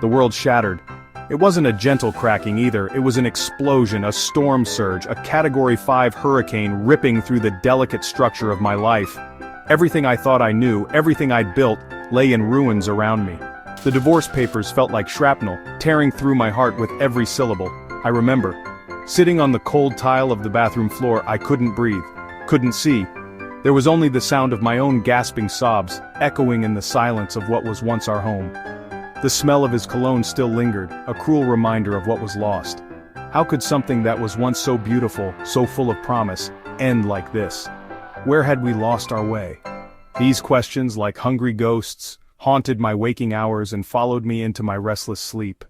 The world shattered. It wasn't a gentle cracking either, it was an explosion, a storm surge, a Category 5 hurricane ripping through the delicate structure of my life. Everything I thought I knew, everything I'd built, lay in ruins around me. The divorce papers felt like shrapnel, tearing through my heart with every syllable. I remember. Sitting on the cold tile of the bathroom floor, I couldn't breathe, couldn't see. There was only the sound of my own gasping sobs, echoing in the silence of what was once our home. The smell of his cologne still lingered, a cruel reminder of what was lost. How could something that was once so beautiful, so full of promise, end like this? Where had we lost our way? These questions, like hungry ghosts, haunted my waking hours and followed me into my restless sleep.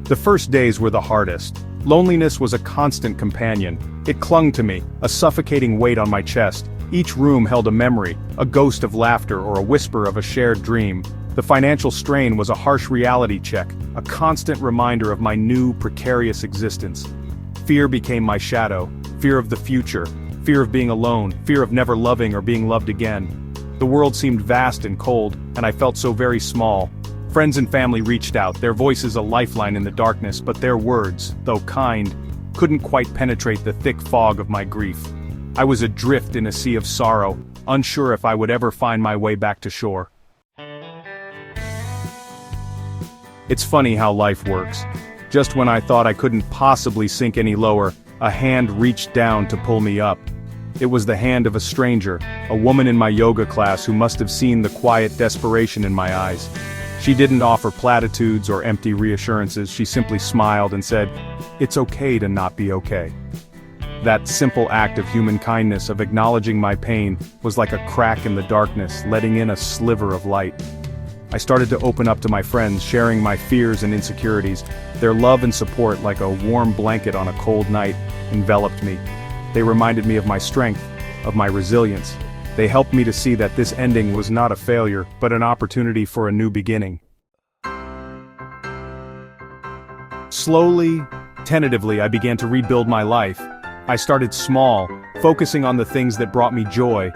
The first days were the hardest. Loneliness was a constant companion. It clung to me, a suffocating weight on my chest. Each room held a memory, a ghost of laughter or a whisper of a shared dream. The financial strain was a harsh reality check, a constant reminder of my new, precarious existence. Fear became my shadow, fear of the future, fear of being alone, fear of never loving or being loved again. The world seemed vast and cold, and I felt so very small. Friends and family reached out, their voices a lifeline in the darkness, but their words, though kind, couldn't quite penetrate the thick fog of my grief. I was adrift in a sea of sorrow, unsure if I would ever find my way back to shore. It's funny how life works. Just when I thought I couldn't possibly sink any lower, a hand reached down to pull me up. It was the hand of a stranger, a woman in my yoga class who must have seen the quiet desperation in my eyes. She didn't offer platitudes or empty reassurances, she simply smiled and said, "It's okay to not be okay." That simple act of human kindness, of acknowledging my pain, was like a crack in the darkness, letting in a sliver of light. I started to open up to my friends, sharing my fears and insecurities. Their love and support, like a warm blanket on a cold night, enveloped me. They reminded me of my strength, of my resilience. They helped me to see that this ending was not a failure, but an opportunity for a new beginning. Slowly, tentatively, I began to rebuild my life. I started small, focusing on the things that brought me joy.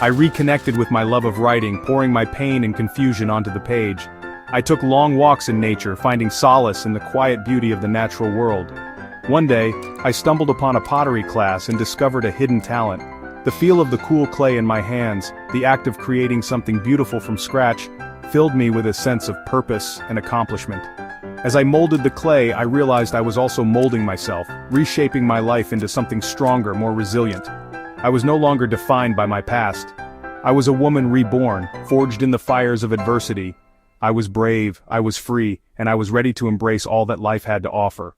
I reconnected with my love of writing, pouring my pain and confusion onto the page. I took long walks in nature, finding solace in the quiet beauty of the natural world. One day, I stumbled upon a pottery class and discovered a hidden talent. The feel of the cool clay in my hands, the act of creating something beautiful from scratch, filled me with a sense of purpose and accomplishment. As I molded the clay, I realized I was also molding myself, reshaping my life into something stronger, more resilient. I was no longer defined by my past. I was a woman reborn, forged in the fires of adversity. I was brave, I was free, and I was ready to embrace all that life had to offer.